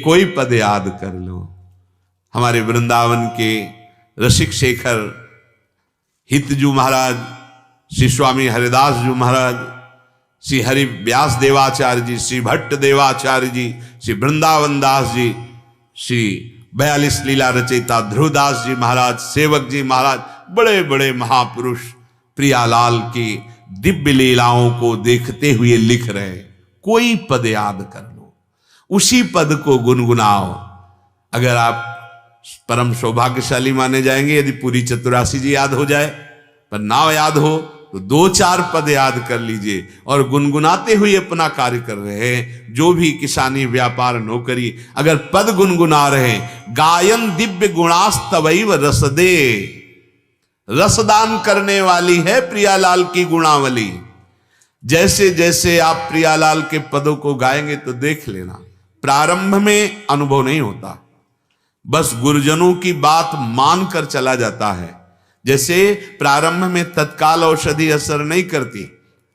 कोई पद याद कर लो। हमारे वृंदावन के रसिक शेखर हितजू महाराज, श्री स्वामी हरिदास जी महाराज, श्री हरि व्यास देवाचार्य जी, श्री भट्ट देवाचार्य जी, श्री वृंदावन दास जी, श्री 42 लीला रचयिता ध्रुवदास जी महाराज, सेवक जी महाराज, बड़े बड़े महापुरुष प्रियालाल की दिव्य लीलाओं को देखते हुए लिख रहे, कोई पद याद कर लो, उसी पद को गुनगुनाओ। अगर आप परम सौभाग्यशाली माने जाएंगे यदि पूरी चतुरासी जी याद हो जाए, पर ना याद हो तो 2-4 पद याद कर लीजिए और गुनगुनाते हुए अपना कार्य कर रहे हैं। जो भी किसानी, व्यापार, नौकरी, अगर पद गुनगुना रहे हैं, गायन दिव्य गुणास्तवैव रसदे, रसदान करने वाली है प्रियालाल की गुणावली। जैसे जैसे आप प्रियालाल के पदों को गाएंगे तो देख लेना, प्रारंभ में अनुभव नहीं होता, बस गुरुजनों की बात मानकर चला जाता है। जैसे प्रारंभ में तत्काल औषधि असर नहीं करती,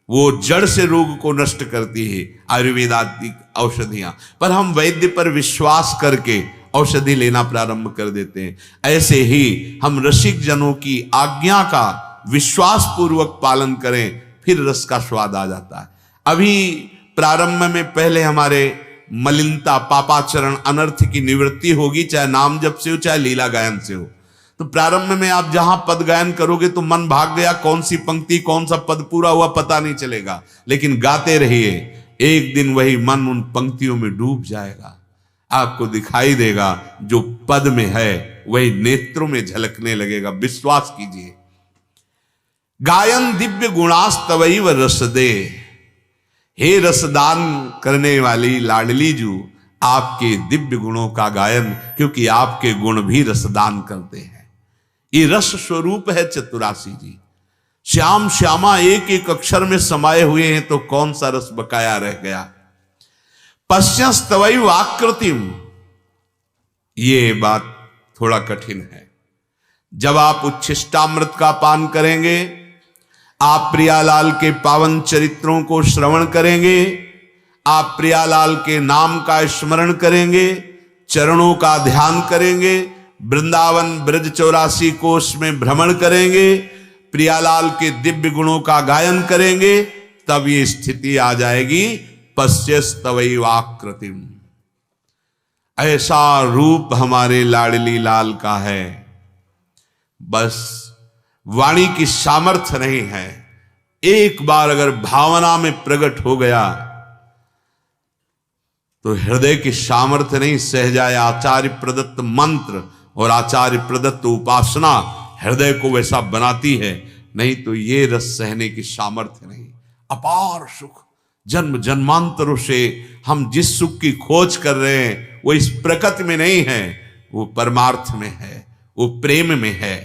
वो जड़ से रोग को नष्ट करती है आयुर्वेदात्मक औषधियां, पर हम वैद्य पर विश्वास करके औषधि लेना प्रारंभ कर देते हैं। ऐसे ही हम रसिक जनों की आज्ञा का विश्वास पूर्वक पालन करें, फिर रस का स्वाद आ जाता है। अभी प्रारंभ में पहले हमारे मलिनता, पापाचरण, अनर्थ की निवृत्ति होगी, चाहे नाम जप से हो चाहे लीला गायन से हो। तो प्रारंभ में आप जहां पद गायन करोगे तो मन भाग गया, कौन सी पंक्ति कौन सा पद पूरा हुआ पता नहीं चलेगा, लेकिन गाते रहिए, एक दिन वही मन उन पंक्तियों में डूब जाएगा। आपको दिखाई देगा जो पद में है वही नेत्रों में झलकने लगेगा, विश्वास कीजिए। गायन दिव्य गुणास्तवैव रसदे, हे रसदान करने वाली लाडली जू, आपके दिव्य गुणों का गायन, क्योंकि आपके गुण भी रसदान करते हैं। ये रस स्वरूप है चतुरासी जी। श्याम श्यामा एक एक अक्षर में समाये हुए हैं, तो कौन सा रस बकाया रह गया। पश्यस्तवैव आकृतिम, ये बात थोड़ा कठिन है। जब आप उच्छिष्टामृत का पान करेंगे, आप प्रियालाल के पावन चरित्रों को श्रवण करेंगे, आप प्रियालाल के नाम का स्मरण करेंगे, चरणों का ध्यान करेंगे, वृंदावन ब्रज 84 कोष में भ्रमण करेंगे, प्रियालाल के दिव्य गुणों का गायन करेंगे, तब ये स्थिति आ जाएगी पश्यस्तवैव आकृतिम। ऐसा रूप हमारे लाडली लाल का है, बस वाणी की सामर्थ्य नहीं है। एक बार अगर भावना में प्रकट हो गया तो हृदय की सामर्थ्य नहीं सह जाए। आचार्य प्रदत्त मंत्र और आचार्य प्रदत्त उपासना हृदय को वैसा बनाती है, नहीं तो ये रस सहने की सामर्थ्य नहीं। अपार सुख, जन्म जन्मांतरों से हम जिस सुख की खोज कर रहे हैं वो इस प्रकृति में नहीं है, वो परमार्थ में है, वो प्रेम में है।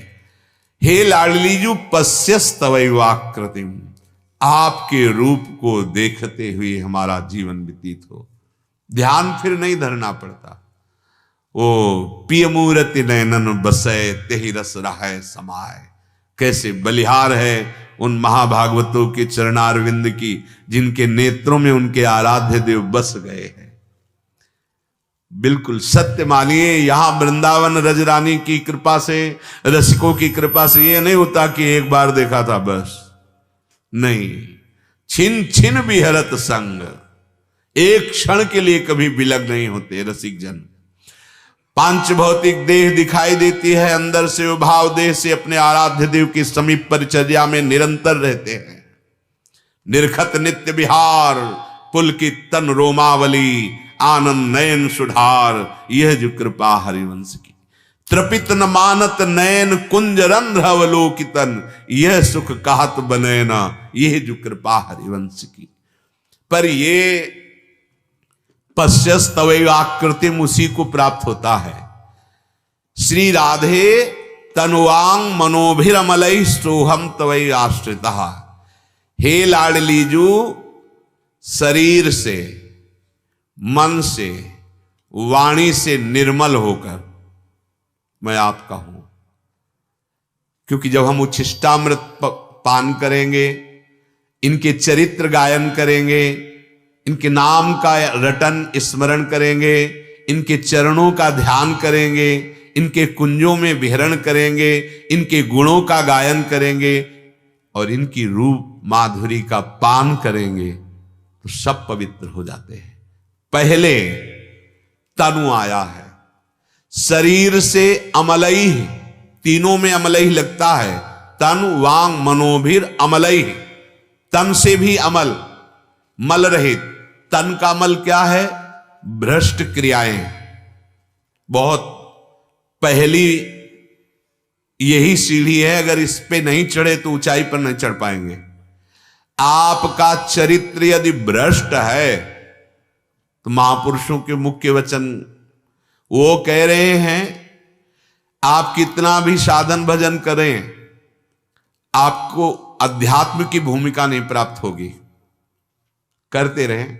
हे लाडलीजू पश्यस्तवैव आकृतिम, आपके रूप को देखते हुए हमारा जीवन व्यतीत हो। ध्यान फिर नहीं धरना पड़ता। ओ पिय मूर्ति नयनन बसय तेहि रस रहाय समाय। कैसे बलिहार है उन महाभागवतों के चरणारविंद की, जिनके नेत्रों में उनके आराध्य देव बस गए हैं। बिल्कुल सत्य मानिए, यहां वृंदावन रजरानी की कृपा से, रसिकों की कृपा से ये नहीं होता कि एक बार देखा था बस, नहीं, छिन छिन विहरत संग, एक क्षण के लिए कभी विलग नहीं होते रसिक जन। पांच भौतिक देह दिखाई देती है, अंदर से वो भाव देह से अपने आराध्य देव की समीप परिचर्या में निरंतर रहते हैं। निर्खत नित्य विहार, पुलकित तन रोमावली, आनंद नयन सुधार, यह जो कृपा हरिवंश की। त्रपित न मानत नयन कुंज रंध्र अवलोकितन, यह सुख कहत बनैना, यह जो कृपा हरिवंश की। पर ये पश्यस्तवैव आकृतिम उसी को प्राप्त होता है। श्री राधे तनुवांग मनोभिरमलैः सोहम तवैव आश्रितः। हे लाडलीजू, शरीर से, मन से, वाणी से निर्मल होकर मैं आपका हूं। क्योंकि जब हम उच्छिष्टामृत पान करेंगे, इनके चरित्र गायन करेंगे, इनके नाम का रटन स्मरण करेंगे, इनके चरणों का ध्यान करेंगे, इनके कुंजों में विहरण करेंगे, इनके गुणों का गायन करेंगे और इनकी रूप माधुरी का पान करेंगे तो सब पवित्र हो जाते हैं। पहले तनु आया है, शरीर से अमलई, तीनों में अमलई लगता है, तन वांग मनोभिर अमलई, तन से भी अमल, मल रहित। तन का मल क्या है? भ्रष्ट क्रियाएं। बहुत पहली यही सीढ़ी है, अगर इस पे नहीं चढ़े तो ऊंचाई पर नहीं चढ़ पाएंगे। आपका चरित्र यदि भ्रष्ट है तो महापुरुषों के मुख्य वचन वो कह रहे हैं, आप कितना भी साधन भजन करें, आपको अध्यात्म की भूमिका नहीं प्राप्त होगी। करते रहें,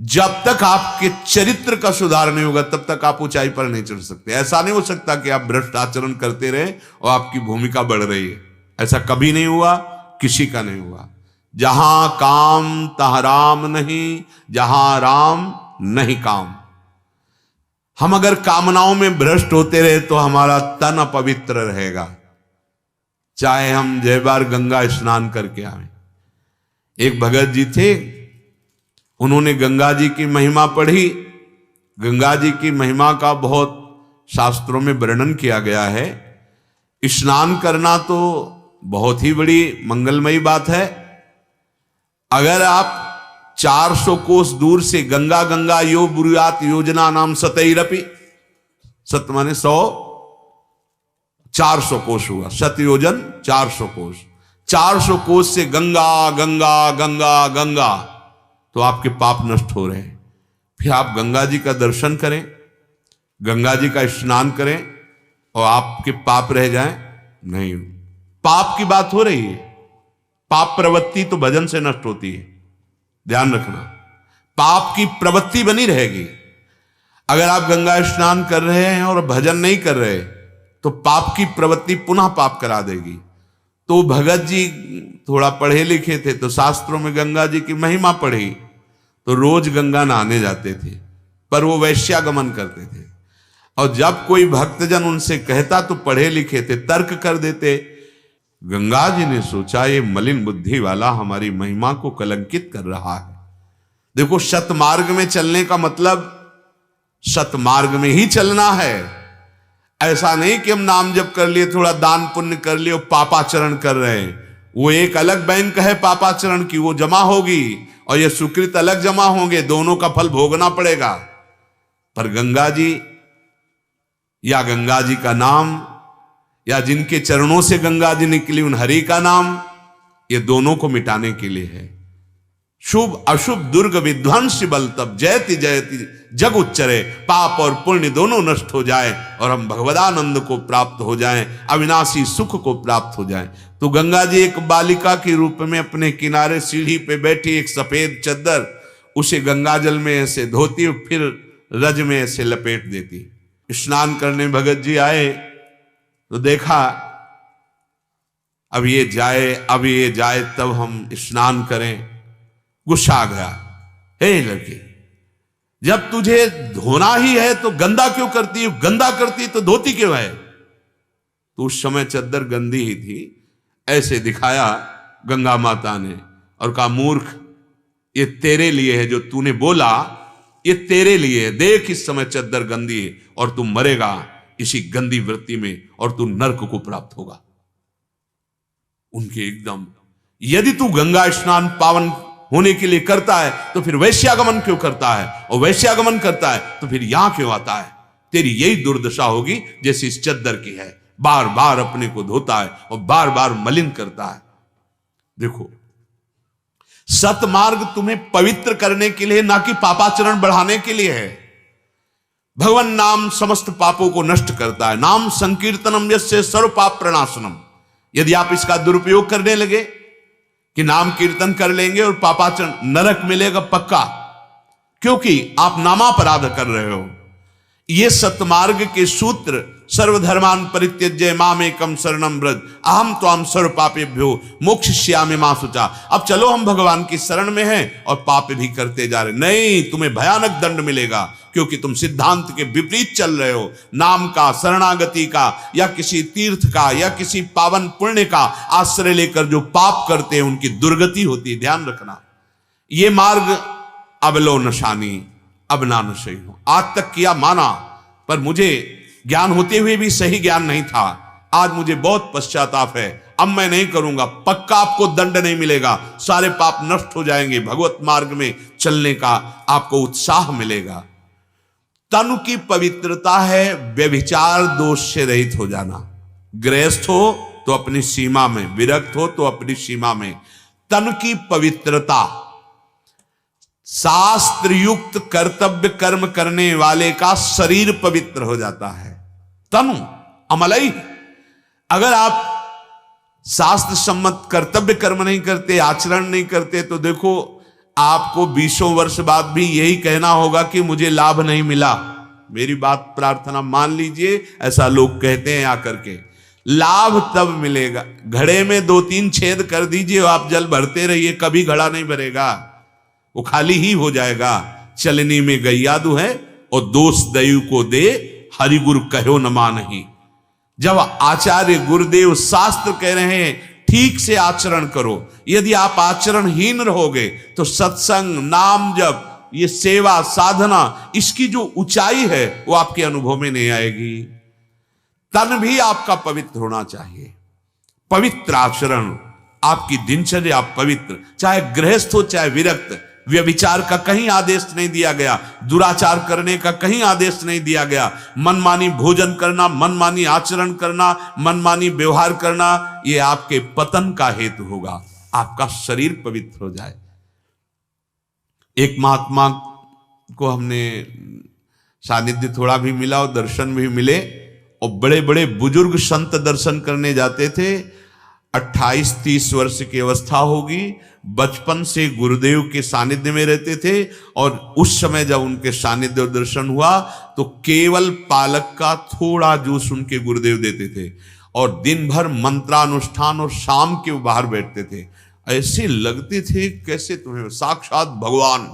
जब तक आपके चरित्र का सुधार नहीं होगा तब तक आप ऊंचाई पर नहीं चढ़ सकते। ऐसा नहीं हो सकता कि आप भ्रष्ट आचरण करते रहे और आपकी भूमिका बढ़ रही है। ऐसा कभी नहीं हुआ, किसी का नहीं हुआ। जहां काम तहां राम नहीं, जहां राम नहीं काम। हम अगर कामनाओं में भ्रष्ट होते रहे तो हमारा तन अपवित्र रहेगा, चाहे हम जय बार गंगा स्नान करके आए। एक भगत जी थे, उन्होंने गंगा जी की महिमा पढ़ी। गंगा जी की महिमा का बहुत शास्त्रों में वर्णन किया गया है। स्नान करना तो बहुत ही बड़ी मंगलमयी बात है। अगर आप 400 कोस दूर से गंगा गंगा यो बुरुयात योजना नाम सतैरपि, सत माने 100, 400 कोस हुआ, सतयोजन 400 कोस। 400 कोस से गंगा गंगा गंगा गंगा, तो आपके पाप नष्ट हो रहे हैं। फिर आप गंगा जी का दर्शन करें, गंगा जी का स्नान करें और आपके पाप रह जाएं? नहीं, पाप की बात हो रही है। पाप प्रवृत्ति तो भजन से नष्ट होती है, ध्यान रखना। पाप की प्रवृत्ति बनी रहेगी। अगर आप गंगा स्नान कर रहे हैं और भजन नहीं कर रहे तो पाप की प्रवृत्ति पुनः पाप करा देगी। तो भगत जी थोड़ा पढ़े लिखे थे तो शास्त्रों में गंगा जी की महिमा पढ़ी, तो रोज गंगा नहाने जाते थे, पर वो वैश्यागमन करते थे। और जब कोई भक्तजन उनसे कहता तो पढ़े लिखे थे, तर्क कर देते। गंगा जी ने सोचा ये मलिन बुद्धि वाला हमारी महिमा को कलंकित कर रहा है। देखो, सतमार्ग में चलने का मतलब सतमार्ग में ही चलना है। ऐसा नहीं कि हम नाम जप कर लिए, थोड़ा दान पुण्य कर लिए और पापाचरण कर रहे हैं। वो एक अलग बैंक है पापाचरण की, वो जमा होगी और ये सुकृत अलग जमा होंगे, दोनों का फल भोगना पड़ेगा। पर गंगा जी या गंगा जी का नाम या जिनके चरणों से गंगा जी निकली उन हरि का नाम, ये दोनों को मिटाने के लिए है। शुभ अशुभ दुर्ग विध्वंस बल तब जयति जयति जग उच्चरे, पाप और पुण्य दोनों नष्ट हो जाए और हम भगवदानंद को प्राप्त हो जाएं, अविनाशी सुख को प्राप्त हो जाएं। तो गंगा जी एक बालिका के रूप में अपने किनारे सीढ़ी पे बैठी, एक सफेद चद्दर, उसे गंगा जल में ऐसे धोती और फिर रज में ऐसे लपेट देती। स्नान करने भगत जी आए तो देखा अब ये जाए तब हम स्नान करें। गुस्सा आ गया, हे लड़की, जब तुझे धोना ही है तो गंदा क्यों करती है? गंदा करती तो धोती क्यों है? तो उस समय चद्दर गंदी ही थी। ऐसे दिखाया गंगा माता ने और कहा, मूर्ख, ये तेरे लिए है, जो तूने बोला ये तेरे लिए है। देख, इस समय चद्दर गंदी है और तू मरेगा इसी गंदी वृत्ति में और तू नरक को प्राप्त होगा। उनके एकदम, यदि तू गंगा स्नान पावन होने के लिए करता है तो फिर वैश्यागमन क्यों करता है? और वैश्यागमन करता है तो फिर यहां क्यों आता है? तेरी यही दुर्दशा होगी जैसे इस चद्दर की है। बार बार अपने को धोता है और बार बार मलिन करता है। देखो, सतमार्ग तुम्हें पवित्र करने के लिए, ना कि पापाचरण बढ़ाने के लिए है। भगवान नाम समस्त पापों को नष्ट करता है। नाम संकीर्तनम यस्य सर्व पाप प्रणाशनम। यदि आप इसका दुरुपयोग करने लगे कि नाम कीर्तन कर लेंगे और पापाचरण, नरक मिलेगा पक्का, क्योंकि आप नामापराध कर रहे हो। ये सतमार्ग के सूत्र, सर्वधर्मान परित्यज्य मामेकम शरणम व्रज अहम त्वाम सर्व पापेभ्यो मोक्षयिष्यामि मा शुचा। अब चलो हम भगवान की शरण में हैं और पाप भी करते जा रहे, नहीं, तुम्हें भयानक दंड मिलेगा, क्योंकि तुम सिद्धांत के विपरीत चल रहे हो। नाम का, शरणागति का, या किसी तीर्थ का, या किसी पावन पुण्य का आश्रय लेकर जो पाप करते हैं उनकी दुर्गति होती है, ध्यान रखना। ये मार्ग अब लो नशानी, अब ना नशे हो। आज तक किया माना, पर मुझे ज्ञान होते हुए भी सही ज्ञान नहीं था। आज मुझे बहुत पश्चाताप है, अब मैं नहीं करूंगा। पक्का आपको दंड नहीं मिलेगा, सारे पाप नष्ट हो जाएंगे, भगवत मार्ग में चलने का आपको उत्साह मिलेगा। तनु की पवित्रता है व्यभिचार दोष से रहित हो जाना। गृहस्थ हो तो अपनी सीमा में, विरक्त हो तो अपनी सीमा में। तनु की पवित्रता, शास्त्र युक्त कर्तव्य कर्म करने वाले का शरीर पवित्र हो जाता है। तनु अमलई, अगर आप शास्त्र सम्मत कर्तव्य कर्म नहीं करते, आचरण नहीं करते, तो देखो आपको 20 वर्ष बाद भी यही कहना होगा कि मुझे लाभ नहीं मिला। मेरी बात प्रार्थना मान लीजिए, ऐसा लोग कहते हैं आकर के। लाभ तब मिलेगा, घड़े में 2-3 छेद कर दीजिए, आप जल भरते रहिए, कभी घड़ा नहीं भरेगा, वो खाली ही हो जाएगा। चलनी में गैया दू है और दोष दयु को दे, हरि गुरु कहो न मानहि। जब आचार्य गुरुदेव शास्त्र कह रहे हैं ठीक से आचरण करो, यदि आप आचरणहीन रहोगे तो सत्संग, नाम जप, ये सेवा साधना, इसकी जो ऊंचाई है वो आपके अनुभव में नहीं आएगी। तन भी आपका पवित्र होना चाहिए, पवित्र आचरण, आपकी दिनचर्या पवित्र, चाहे गृहस्थ हो चाहे विरक्त। व्यभिचार का कहीं आदेश नहीं दिया गया, दुराचार करने का कहीं आदेश नहीं दिया गया। मनमानी भोजन करना, मनमानी आचरण करना, मनमानी व्यवहार करना, ये आपके पतन का हेतु होगा। आपका शरीर पवित्र हो जाए। एक महात्मा को हमने सानिध्य थोड़ा भी मिला और दर्शन भी मिले, और बड़े बड़े बुजुर्ग संत दर्शन करने जाते थे। 28-30 वर्ष की अवस्था होगी, बचपन से गुरुदेव के सानिध्य में रहते थे, और उस समय जब उनके सानिध्य और दर्शन हुआ तो केवल पालक का थोड़ा जूस उनके गुरुदेव देते थे, और दिन भर मंत्रानुष्ठान, और शाम के बाहर बैठते थे। ऐसे लगते थे कैसे तुम्हें साक्षात भगवान,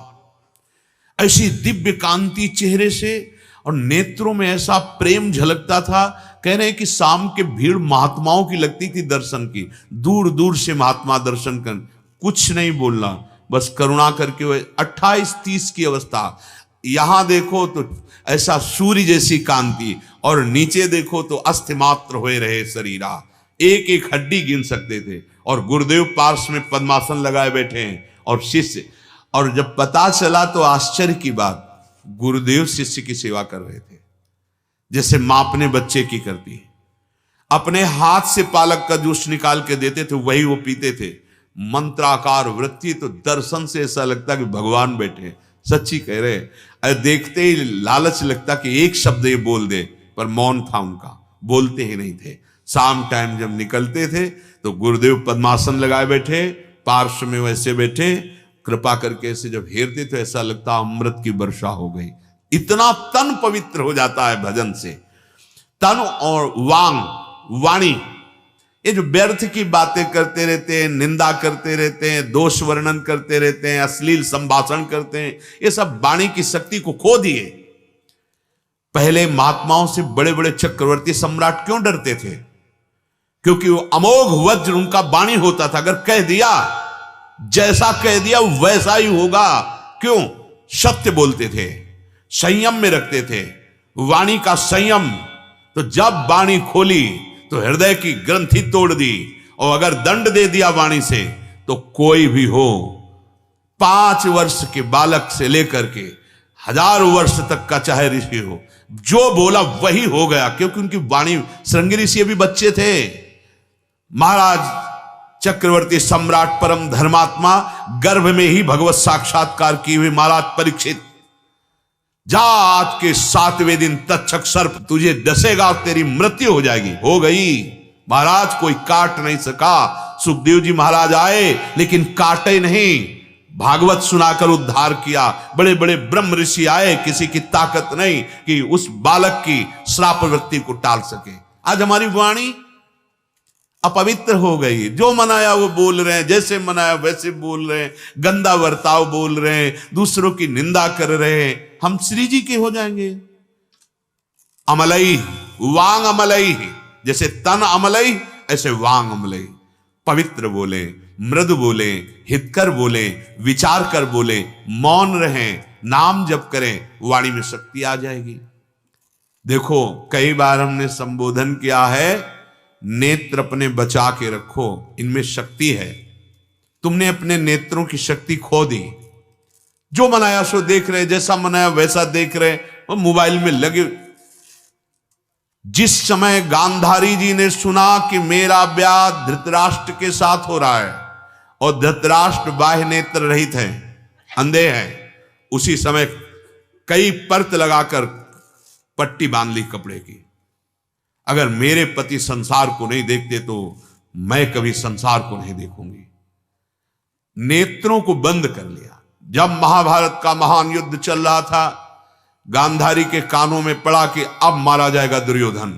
ऐसी दिव्य कांति चेहरे से, और नेत्रों में ऐसा प्रेम झलकता था। कह रहे हैं कि शाम के भीड़ महात्माओं की लगती थी दर्शन की, दूर दूर से महात्मा दर्शन कर, कुछ नहीं बोलना, बस करुणा करके। 28-30 की अवस्था, यहां देखो तो ऐसा सूर्य जैसी कांति, और नीचे देखो तो अस्थि मात्र हुए रहे शरीरा, एक एक हड्डी गिन सकते थे। और गुरुदेव पार्श्व में पद्मासन लगाए बैठे हैं, और शिष्य। और जब पता चला तो आश्चर्य की बात, गुरुदेव शिष्य की सेवा कर रहे थे, जैसे मां अपने बच्चे की करती है। अपने हाथ से पालक का जूस निकाल के देते थे, वही वो पीते थे। मंत्राकार वृत्ति, तो दर्शन से ऐसा लगता कि भगवान बैठे। सच्ची कह रहे, अरे देखते ही लालच लगता कि एक शब्द ये बोल दे, पर मौन था उनका, बोलते ही नहीं थे। शाम टाइम जब निकलते थे तो गुरुदेव पद्मासन लगाए बैठे, पार्श्व में वैसे बैठे, कृपा करके ऐसे जब हेरते तो ऐसा लगता अमृत की वर्षा हो गई। इतना तन पवित्र हो जाता है भजन से। तन और वाणी, ये जो व्यर्थ की बातें करते रहते हैं, निंदा करते रहते हैं, दोष वर्णन करते रहते हैं, अश्लील संभाषण करते हैं, ये सब वाणी की शक्ति को खो दिए। पहले महात्माओं से बड़े बड़े चक्रवर्ती सम्राट क्यों डरते थे? क्योंकि वो अमोघ वज्र उनका वाणी होता था। अगर कह दिया, जैसा कह दिया वैसा ही होगा। क्यों? सत्य बोलते थे, संयम में रखते थे, वाणी का संयम। तो जब वाणी खोली तो हृदय की ग्रंथि तोड़ दी, और अगर दंड दे दिया वाणी से तो कोई भी हो, 5 वर्ष के बालक से लेकर के 1000 वर्ष तक का चाहे ऋषि हो, जो बोला वही हो गया, क्योंकि उनकी वाणी। श्रृंगी ऋषि भी बच्चे थे। महाराज चक्रवर्ती सम्राट परम धर्मात्मा, गर्भ में ही भगवत साक्षात्कार किए हुए महाराज परीक्षित, जा आज के 7वें दिन तक्षक सर्प तुझे डसेगा और तेरी मृत्यु हो जाएगी। हो गई महाराज, कोई काट नहीं सका। सुखदेव जी महाराज आए लेकिन काटे नहीं, भागवत सुनाकर उद्धार किया। बड़े बड़े ब्रह्म ऋषि आए, किसी की ताकत नहीं कि उस बालक की श्राप वृत्ति को टाल सके। आज हमारी वाणी अपवित्र हो गई, जो मनाया वो बोल रहे हैं, जैसे मनाया वैसे बोल रहे हैं, गंदा बर्ताव बोल रहे हैं, दूसरों की निंदा कर रहे हैं। हम श्री जी के हो जाएंगे। अमलई वांग अमलई, जैसे तन अमलई ऐसे वांग अमलई। पवित्र बोले, मृदु बोले, हितकर बोले, विचार कर बोले, मौन रहें, नाम जप करें, वाणी में शक्ति आ जाएगी। देखो कई बार हमने संबोधन किया है, नेत्र अपने बचा के रखो, इनमें शक्ति है। तुमने अपने नेत्रों की शक्ति खो दी। जो मनाया सो देख रहे, जैसा मनाया वैसा देख रहे, वो मोबाइल में लगे। जिस समय गांधारी जी ने सुना कि मेरा ब्याह धृतराष्ट्र के साथ हो रहा है और धृतराष्ट्र बाह्य नेत्र रहित हैं, अंधे हैं, उसी समय कई परत लगाकर पट्टी बांध ली कपड़े की। अगर मेरे पति संसार को नहीं देखते तो मैं कभी संसार को नहीं देखूंगी। नेत्रों को बंद कर लिया। जब महाभारत का महान युद्ध चल रहा था, गांधारी के कानों में पड़ा कि अब मारा जाएगा दुर्योधन।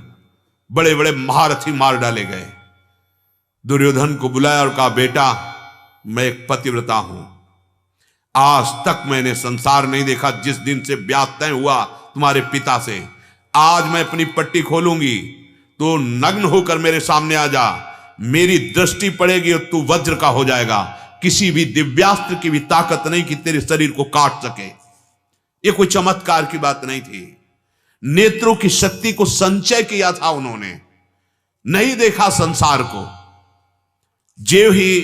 बड़े बड़े महारथी मार डाले गए। दुर्योधन को बुलाया और कहा, बेटा मैं एक पतिव्रता हूं, आज तक मैंने संसार नहीं देखा। जिस दिन से ब्याह तय हुआ तुम्हारे पिता से, आज मैं अपनी पट्टी खोलूंगी तो नग्न होकर मेरे सामने आ जा। मेरी दृष्टि पड़ेगी और तू वज्र का हो जाएगा। किसी भी दिव्यास्त्र की भी ताकत नहीं कि तेरे शरीर को काट सके। ये कोई चमत्कार की बात नहीं थी। नेत्रों की शक्ति को संचय किया था उन्होंने, नहीं देखा संसार को। जेव ही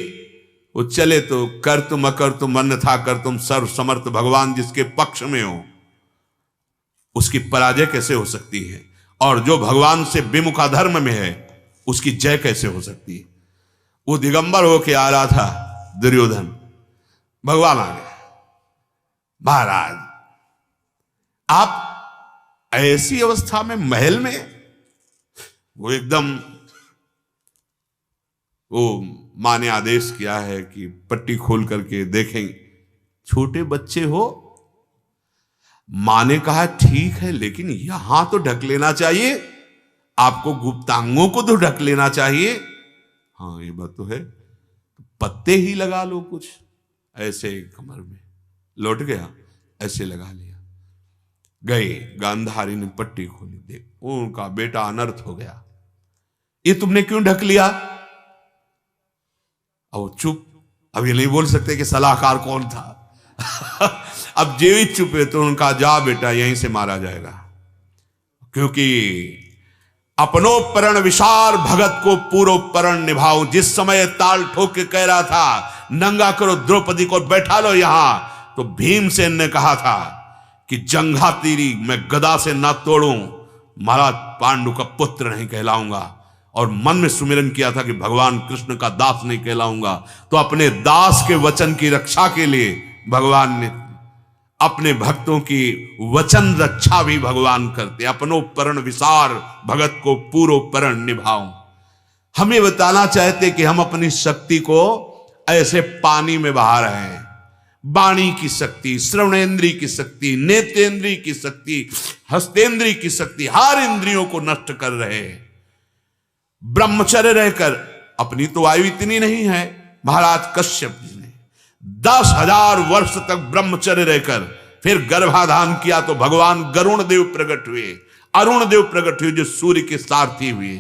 वो चले तो कर तुम अकर तुम अन्यथा कर तुम सर्व समर्थ भगवान जिसके पक्ष में हो, उसकी पराजय कैसे हो सकती है? और जो भगवान से विमुखा धर्म में है उसकी जय कैसे हो सकती है? वो दिगंबर होके आ रहा था दुर्योधन, भगवान आ गया। महाराज आप ऐसी अवस्था में महल में, वो एकदम, वो मां ने आदेश किया है कि पट्टी खोल करके देखें। छोटे बच्चे हो, मां ने कहा ठीक है, लेकिन यहां तो ढक लेना चाहिए, आपको गुप्तांगों को तो ढक लेना चाहिए। हाँ ये बात तो है, तो पत्ते ही लगा लो कुछ, ऐसे कमर में लौट गया, ऐसे लगा लिया। गए, गांधारी ने पट्टी खोली, देख उनका बेटा अनर्थ हो गया। ये तुमने क्यों ढक लिया? अब चुप, अब ये नहीं बोल सकते कि सलाहकार कौन था। अब जे ही चुप है तो उनका जा बेटा यहीं से मारा जाएगा, क्योंकि अपनो परण विशार भगत को पूरो परण निभाओ। जिस समय ताल ठोक के कह रहा था नंगा करो द्रौपदी को, बैठा लो यहां, तो भीमसेन ने कहा था कि जंघा तेरी मैं गदा से ना तोड़ूं, महाराज पांडु का पुत्र नहीं कहलाऊंगा। और मन में सुमिरन किया था कि भगवान कृष्ण का दास नहीं कहलाऊंगा। तो अपने दास के वचन की रक्षा के लिए भगवान ने अपने भक्तों की वचन रक्षा भी भगवान करते। अपनो परण विसार भगत को पूरो परण निभाओ। हमें बताना चाहते कि हम अपनी शक्ति को ऐसे पानी में बहा रहे हैं। वाणी की शक्ति, श्रवणेन्द्रिय की शक्ति, नेत्रेंद्रिय की शक्ति, हस्तेंद्रिय की शक्ति, हर इंद्रियों को नष्ट कर रहे हैं। ब्रह्मचर्य रहकर, अपनी तो आयु इतनी नहीं है, महाराज कश्यप जी ने 10,000 वर्ष तक ब्रह्मचर्य रहकर फिर गर्भाधान किया तो भगवान गरुण देव प्रकट हुए, अरुण देव प्रकट हुए जो सूर्य के सारथी हुए।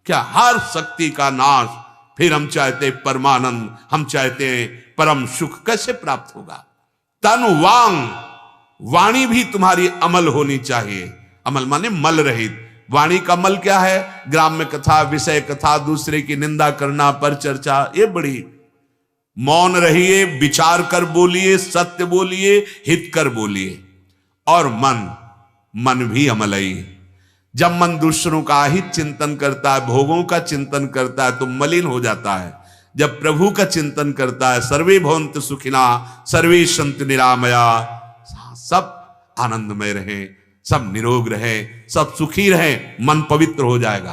क्या हर शक्ति का नाश। फिर हम चाहते परमानंद, हम चाहते परम सुख कैसे प्राप्त होगा? तन वांग, वाणी भी तुम्हारी अमल होनी चाहिए। अमल माने मल रहित। वाणी का मल क्या है? ग्राम्य कथा, विषय कथा, दूसरे की निंदा करना, पर चर्चा, ये बड़ी। मौन रहिए, विचार कर बोलिए, सत्य बोलिए, हित कर बोलिए। और मन भी अमलई। जब मन दूसरों का हित चिंतन करता है, भोगों का चिंतन करता है तो मलिन हो जाता है। जब प्रभु का चिंतन करता है, सर्वे भवन्तु सुखिना सर्वे सन्तु निरामया, सब आनंदमय रहे, सब निरोग रहे, सब सुखी रहे, मन पवित्र हो जाएगा।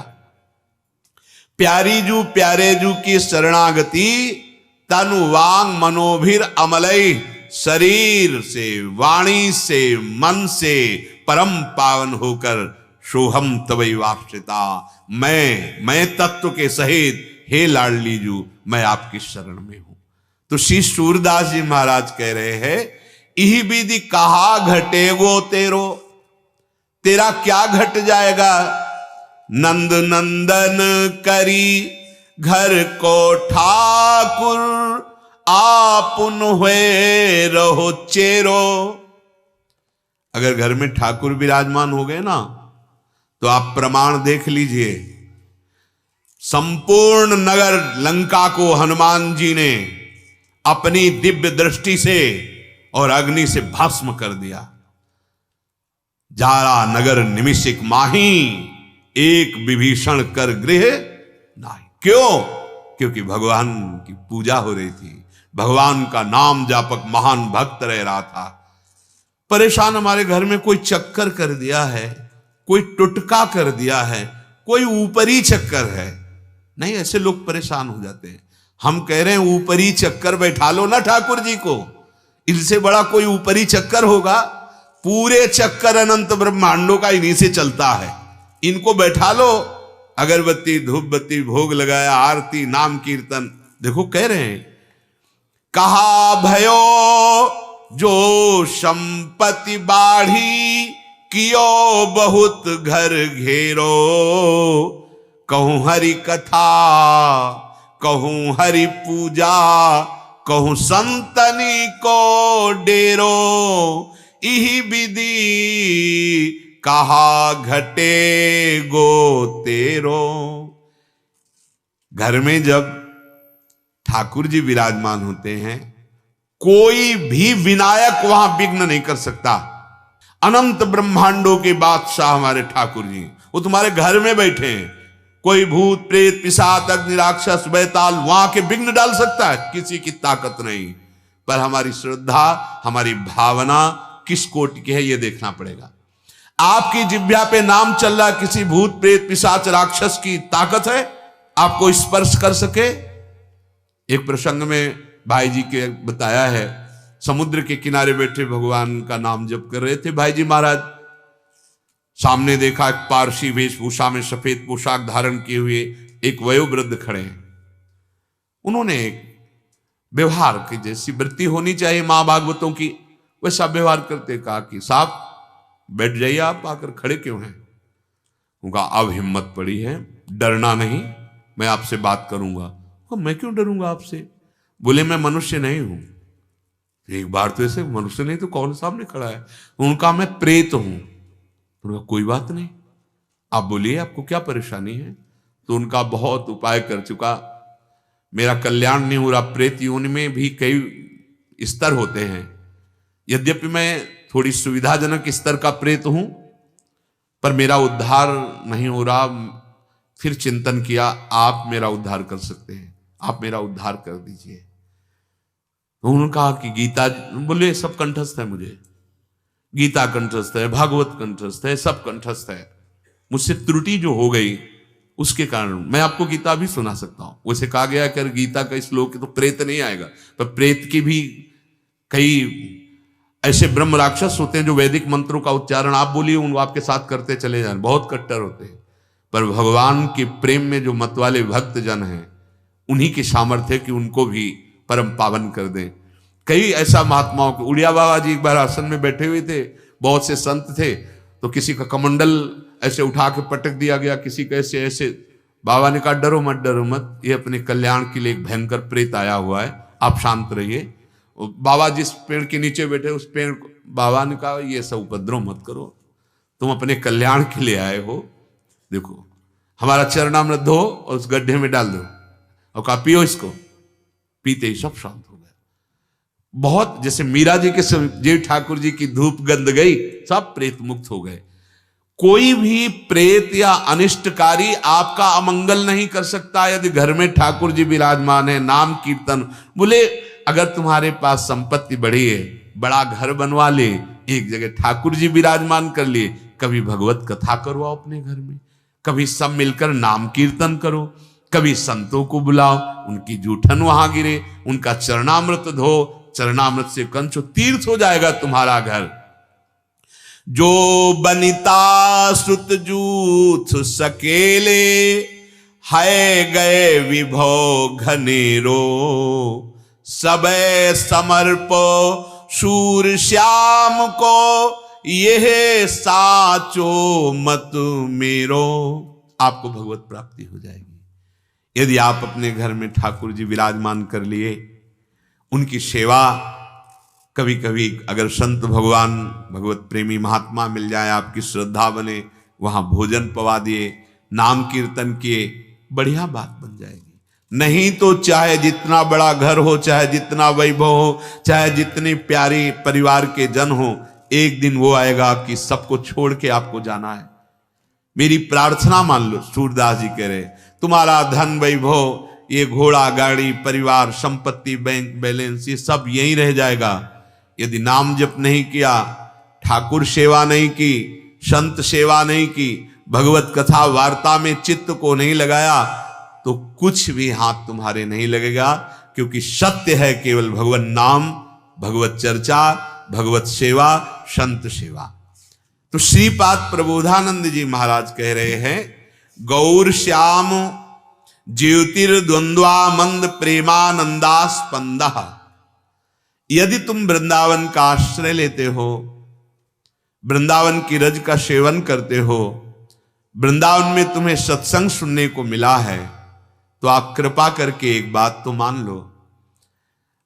प्यारी जू प्यारे जू की शरणागति तनु वांग मनोभिर अमलई, शरीर से, वाणी से, मन से परम पावन होकर सोहम तवई वापसिता, मैं तत्व के सहित हे लाडली जू मैं आपकी शरण में हूं। तो श्री सूरदास जी महाराज कह रहे हैं, इही विधि कहा घटेगो तेरो, तेरा क्या घट जाएगा। नंद नंदन करी घर को ठाकुर, आपुन हुए रहो चेरो। अगर घर में ठाकुर विराजमान हो गए ना, तो आप प्रमाण देख लीजिए, संपूर्ण नगर लंका को हनुमान जी ने अपनी दिव्य दृष्टि से और अग्नि से भस्म कर दिया। जारा नगर निमिषिक माही, एक विभीषण कर गृह नाही। क्यों? क्योंकि भगवान की पूजा हो रही थी, भगवान का नाम जापक महान भक्त रह रहा था। परेशान हमारे घर में कोई चक्कर कर दिया है, कोई टुटका कर दिया है, कोई ऊपरी चक्कर है, नहीं, ऐसे लोग परेशान हो जाते हैं। हम कह रहे हैं ऊपरी चक्कर बैठा लो ना ठाकुर जी को, इनसे बड़ा कोई ऊपरी चक्कर होगा? पूरे चक्कर अनंत ब्रह्मांडों का इन्हीं से चलता है, इनको बैठा लो। अगरबत्ती धूप बत्ती भोग लगाया, आरती नाम कीर्तन, देखो कह रहे हैं, कहा भयो जो संपत्ति बाढ़ी, कियो बहुत घर घेरो। कहूं हरि कथा, कहूं हरि पूजा, कहूं संतनी को डेरो। इही विधि कहा घटे गो तेरो। घर में जब ठाकुर जी विराजमान होते हैं, कोई भी विनायक वहां विघ्न नहीं कर सकता। अनंत ब्रह्मांडों के बादशाह हमारे ठाकुर जी, वो तुम्हारे घर में बैठे हैं। कोई भूत प्रेत पिशाच अग्नि राक्षस बैताल वहां के विघ्न डाल सकता है? किसी की ताकत नहीं। पर हमारी श्रद्धा, हमारी भावना किस कोटि की है, यह देखना पड़ेगा। आपकी जिह्वा पे नाम चल रहा, किसी भूत प्रेत पिशाच राक्षस की ताकत है आपको स्पर्श कर सके? एक प्रसंग में भाई जी के बताया है, समुद्र के किनारे बैठे भगवान का नाम जप कर रहे थे भाई जी महाराज। सामने देखा एक पारसी वेशभूषा में सफेद पोशाक धारण किए हुए एक वयोवृद्ध खड़े हैं। उन्होंने एक व्यवहार की जैसी वृत्ति होनी चाहिए मां भागवतों की, वैसा व्यवहार करते कहा कि साहब बैठ जाइए, आप आकर खड़े क्यों हैं? उनका अब हिम्मत पड़ी है, डरना नहीं, मैं आपसे बात करूंगा। मैं क्यों डरूंगा आपसे? बोले मैं मनुष्य नहीं हूं। एक बार तो ऐसे मनुष्य नहीं तो कौन सामने खड़ा है? उनका मैं प्रेत हूं। उनका कोई बात नहीं, आप बोलिए आपको क्या परेशानी है? तो उनका बहुत उपाय कर चुका, मेरा कल्याण नहीं हो रहा। प्रेत योनि में भी कई स्तर होते हैं, यद्यपि मैं थोड़ी सुविधाजनक स्तर का प्रेत हूं, पर मेरा उद्धार नहीं हो रहा। फिर चिंतन किया, आप मेरा उद्धार कर सकते हैं, आप मेरा उद्धार कर दीजिए। तो उन्होंने कहा कि गीता, बोले सब कंठस्थ है, मुझे गीता कंठस्थ है, भागवत कंठस्थ है, सब कंठस्थ है। मुझसे त्रुटि जो हो गई उसके कारण मैं आपको गीता भी सुना सकता हूं। वैसे कहा गया कि गीता का श्लोक तो प्रेत नहीं आएगा, पर प्रेत की भी कई ऐसे ब्रह्म राक्षस होते हैं जो वैदिक मंत्रों का उच्चारण आप बोलिए उन आपके साथ करते चले जाएं, बहुत कट्टर होते हैं। पर भगवान के प्रेम में जो मतवाले भक्त जन हैं, उन्हीं की सामर्थ्य कि उनको भी परम पावन कर दें। कई ऐसा महात्माओं के, उड़िया बाबा जी एक बार आसन में बैठे हुए थे, बहुत से संत थे, तो किसी का कमंडल ऐसे उठा के पटक दिया गया, किसी का ऐसे ऐसे। बाबा ने कहा डरो मत, डरो मत, ये अपने कल्याण के लिए एक भयंकर प्रेत आया हुआ है, आप शांत रहिए। बाबा जिस पेड़ के नीचे बैठे उस पेड़, बाबा ने कहा ये सब उपद्रव मत करो, तुम अपने कल्याण के लिए आए हो, देखो हमारा चरणामृत धो और उस गड्ढे में डाल दो, और कहा पियो इसको। पीते ही सब शांत हो गए। बहुत जैसे मीरा जी के जय ठाकुर जी की धूप गंध गई, सब प्रेत मुक्त हो गए। कोई भी प्रेत या अनिष्टकारी आपका अमंगल नहीं कर सकता यदि घर में ठाकुर जी विराजमान है। नाम कीर्तन, बोले अगर तुम्हारे पास संपत्ति बढ़ी है, बड़ा घर बनवा ले, एक जगह ठाकुर जी विराजमान कर लिए, कभी भगवत कथा करो अपने घर में, कभी सब मिलकर नाम कीर्तन करो, कभी संतों को बुलाओ, उनकी जूठन वहां गिरे, उनका चरणामृत धो, चरणामृत से कंचो तीर्थ हो जाएगा तुम्हारा घर। जो बनिता सुत जूथ सकेले, है गए विभव घनेरो, सबे समर्पो शूर श्याम को, यह साचो मत मेरो। आपको भगवत प्राप्ति हो जाएगी यदि आप अपने घर में ठाकुर जी विराजमान कर लिए, उनकी सेवा। कभी कभी अगर संत भगवान भगवत प्रेमी महात्मा मिल जाए, आपकी श्रद्धा बने, वहां भोजन पवा दिए, नाम कीर्तन किए, बढ़िया बात बन जाएगी। नहीं तो चाहे जितना बड़ा घर हो, चाहे जितना वैभव हो, चाहे जितनी प्यारी परिवार के जन हो, एक दिन वो आएगा कि सबको छोड़ के आपको जाना है। मेरी प्रार्थना मान लो, सूरदास जी कह रहे, तुम्हारा धन वैभव, ये घोड़ा गाड़ी परिवार संपत्ति बैंक बैलेंस, ये सब यहीं रह जाएगा। यदि नाम जप नहीं किया, ठाकुर सेवा नहीं की, संत सेवा नहीं की, भगवत कथा वार्ता में चित्त को नहीं लगाया, तो कुछ भी हाथ तुम्हारे नहीं लगेगा। क्योंकि सत्य है केवल भगवत नाम, भगवत चर्चा, भगवत सेवा, संत सेवा। तो श्रीपाद प्रबोधानंद जी महाराज कह रहे हैं, गौर श्याम ज्योतिर्द्वंद्वा मंद प्रेमानंदास्पंद। यदि तुम वृंदावन का आश्रय लेते हो, वृंदावन की रज का सेवन करते हो, वृंदावन में तुम्हें सत्संग सुनने को मिला है, तो आप कृपा करके एक बात तो मान लो,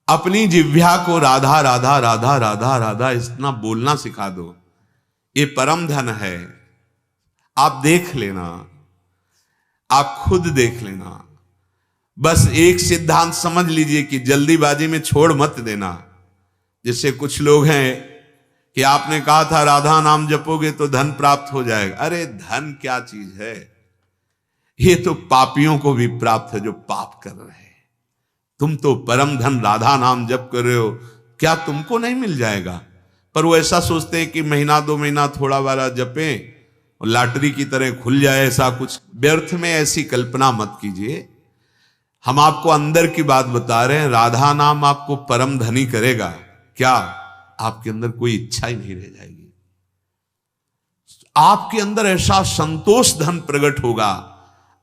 अपनी जिह्वा को राधा राधा राधा राधा राधा इतना बोलना सिखा दो। ये परम धन है। आप देख लेना, आप खुद देख लेना। बस एक सिद्धांत समझ लीजिए कि जल्दीबाजी में छोड़ मत देना। जैसे कुछ लोग हैं कि आपने कहा था राधा नाम जपोगे तो धन प्राप्त हो जाएगा। अरे धन क्या चीज है, ये तो पापियों को भी प्राप्त है जो पाप कर रहे हैं। तुम तो परम धन राधा नाम जप कर रहे हो, क्या तुमको नहीं मिल जाएगा? पर वो ऐसा सोचते हैं कि महीना 2 महीना थोड़ा बारा जपें और लॉटरी की तरह खुल जाए, ऐसा कुछ। व्यर्थ में ऐसी कल्पना मत कीजिए। हम आपको अंदर की बात बता रहे हैं। राधा नाम आपको परम धनी करेगा क्या? आपके अंदर कोई इच्छा ही नहीं रह जाएगी। आपके अंदर ऐसा संतोष धन प्रकट होगा,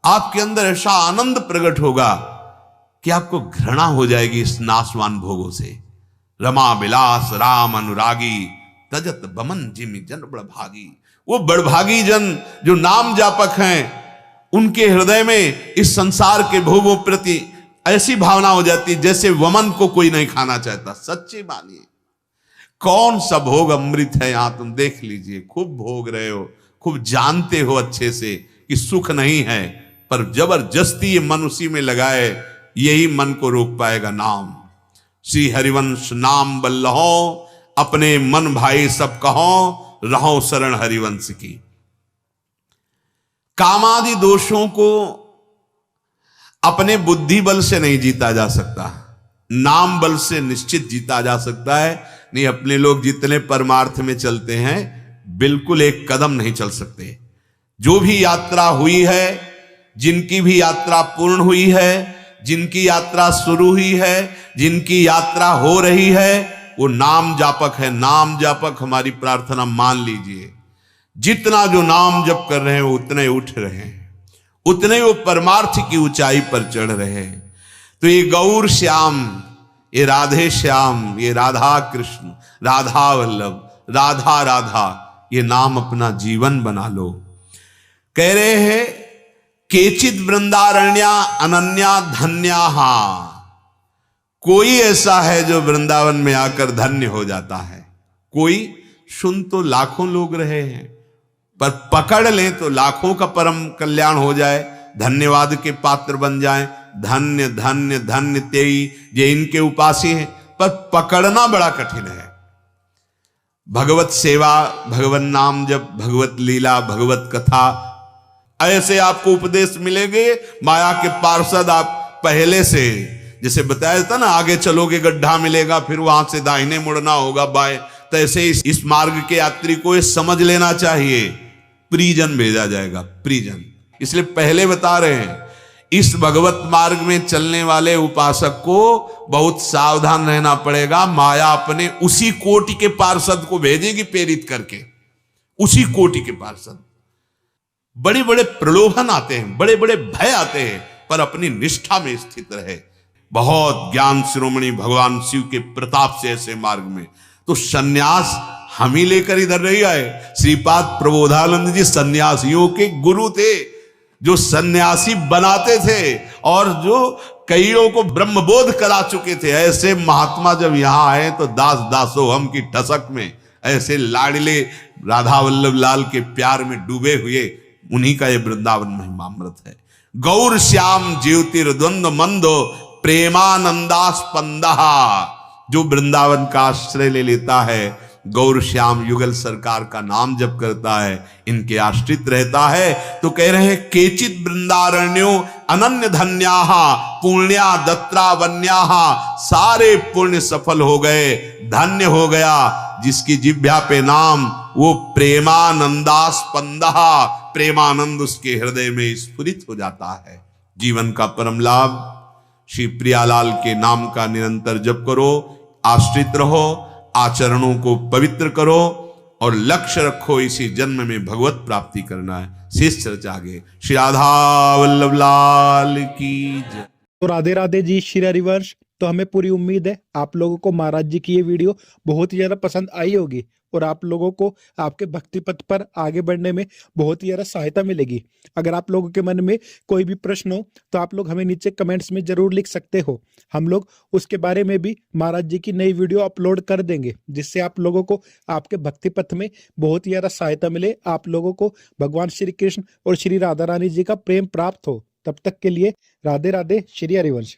आपके अंदर ऐसा आनंद प्रकट होगा कि आपको घृणा हो जाएगी इस नाशवान भोगों से। रमा विलास राम अनुरागी, तजत बमन जिमि जन बड़भागी। वो बड़भागी जन जो नाम जापक हैं, उनके हृदय में इस संसार के भोगों प्रति ऐसी भावना हो जाती जैसे वमन को कोई नहीं खाना चाहता। सच्ची मानिए, कौन सा भोग अमृत है यहां तुम देख लीजिए। खूब भोग रहे हो, खूब जानते हो अच्छे से कि सुख नहीं है, पर जबरदस्ती ये मन उसी में लगाए, यही मन को रोक पाएगा नाम। श्री हरिवंश नाम बल्लहो, अपने मन भाई सब कहो, रहो शरण हरिवंश की। कामादि दोषों को अपने बुद्धि बल से नहीं जीता जा सकता, नाम बल से निश्चित जीता जा सकता है। नहीं, अपने लोग जितने परमार्थ में चलते हैं, बिल्कुल एक कदम नहीं चल सकते। जो भी यात्रा हुई है, जिनकी भी यात्रा पूर्ण हुई है, जिनकी यात्रा शुरू हुई है, जिनकी यात्रा हो रही है, वो नाम जापक है। नाम जापक हमारी प्रार्थना मान लीजिए। जितना जो नाम जप कर रहे हैं उतने उठ रहे हैं, उतने वो परमार्थ की ऊंचाई पर चढ़ रहे हैं। तो ये गौर श्याम, ये राधे श्याम, ये राधा कृष्ण, राधा वल्लभ, राधा राधा, ये नाम अपना जीवन बना लो। कह रहे हैं केचित वृंदारण्या अनन्या धन्याहा। कोई ऐसा है जो वृंदावन में आकर धन्य हो जाता है। कोई, सुन तो लाखों लोग रहे हैं, पर पकड़ लें तो लाखों का परम कल्याण हो जाए, धन्यवाद के पात्र बन जाएं। धन्य धन्य धन्य तेई ये इनके उपासी हैं, पर पकड़ना बड़ा कठिन है। भगवत सेवा, भगवत नाम जप, भगवत लीला, भगवत कथा, ऐसे आपको उपदेश मिलेंगे। माया के पार्षद आप पहले से, जैसे बताया था ना, आगे चलोगे गड्ढा मिलेगा, फिर वहां से दाहिने मुड़ना होगा बाएं, तो ऐसे इस मार्ग के यात्री को ये समझ लेना चाहिए, परिजन भेजा जाएगा, परिजन। इसलिए पहले बता रहे हैं, इस भगवत मार्ग में चलने वाले उपासक को बहुत सावधान रहना पड़ेगा। माया अपने उसी कोटि के पार्षद को भेजेगी प्रेरित करके, उसी कोटि के पार्षद। बड़े बड़े प्रलोभन आते हैं, बड़े बड़े भय आते हैं, पर अपनी निष्ठा में स्थित रहे। बहुत ज्ञान शिरोमणि भगवान शिव के प्रताप से ऐसे मार्ग में तो सन्यास हम ही लेकर इधर नहीं आए। श्रीपाद प्रबोधानंद जी सन्यासियों के गुरु थे, जो सन्यासी बनाते थे और जो कईयों को ब्रह्मबोध करा चुके थे। ऐसे महात्मा जब यहां आए तो दास दासो हम की ठसक में ऐसे लाडले राधा वल्लभ लाल के प्यार में डूबे हुए, उन्हीं का ये वृंदावन महिमामृत है। गौर श्याम ज्योतिर्द्वंद मंदो प्रेमानंदास्पंदा, जो वृंदावन का आश्रय ले लेता है, गौर श्याम युगल सरकार का नाम जप करता है, इनके आश्रित रहता है, तो कह रहे हैं केचित वृंदारण्यो अनन्य धन्याः पुण्या दत्रा वन्याः, सारे पुण्य सफल हो गए, धन्य हो गया जिसकी जिह्वा पे नाम, वो प्रेमानंदास्पंदा, प्रेमानंद उसके हृदय में स्फुरित हो जाता है। जीवन का परम लाभ श्री प्रियालाल के नाम का निरंतर जप करो, आश्रित रहो, आचरणों को पवित्र करो और लक्ष्य रखो इसी जन्म में भगवत प्राप्ति करना है। शेष चर्चा आगे। श्री राधा वल्लभ लाल की जय। तो राधे राधे जी, श्री हरिवंश। तो हमें पूरी उम्मीद है आप लोगों को महाराज जी की ये वीडियो बहुत ही ज्यादा पसंद आई होगी और आप लोगों को आपके भक्ति पथ पर आगे बढ़ने में बहुत ही ज्यादा सहायता मिलेगी। अगर आप लोगों के मन में कोई भी प्रश्न हो तो आप लोग हमें नीचे कमेंट्स में जरूर लिख सकते हो। हम लोग उसके बारे में भी महाराज जी की नई वीडियो अपलोड कर देंगे, जिससे आप लोगों को आपके भक्ति पथ में बहुत ही ज्यादा सहायता मिले, आप लोगों को भगवान श्री कृष्ण और श्री राधा रानी जी का प्रेम प्राप्त हो। तब तक के लिए राधे राधे, श्री हरिवंश।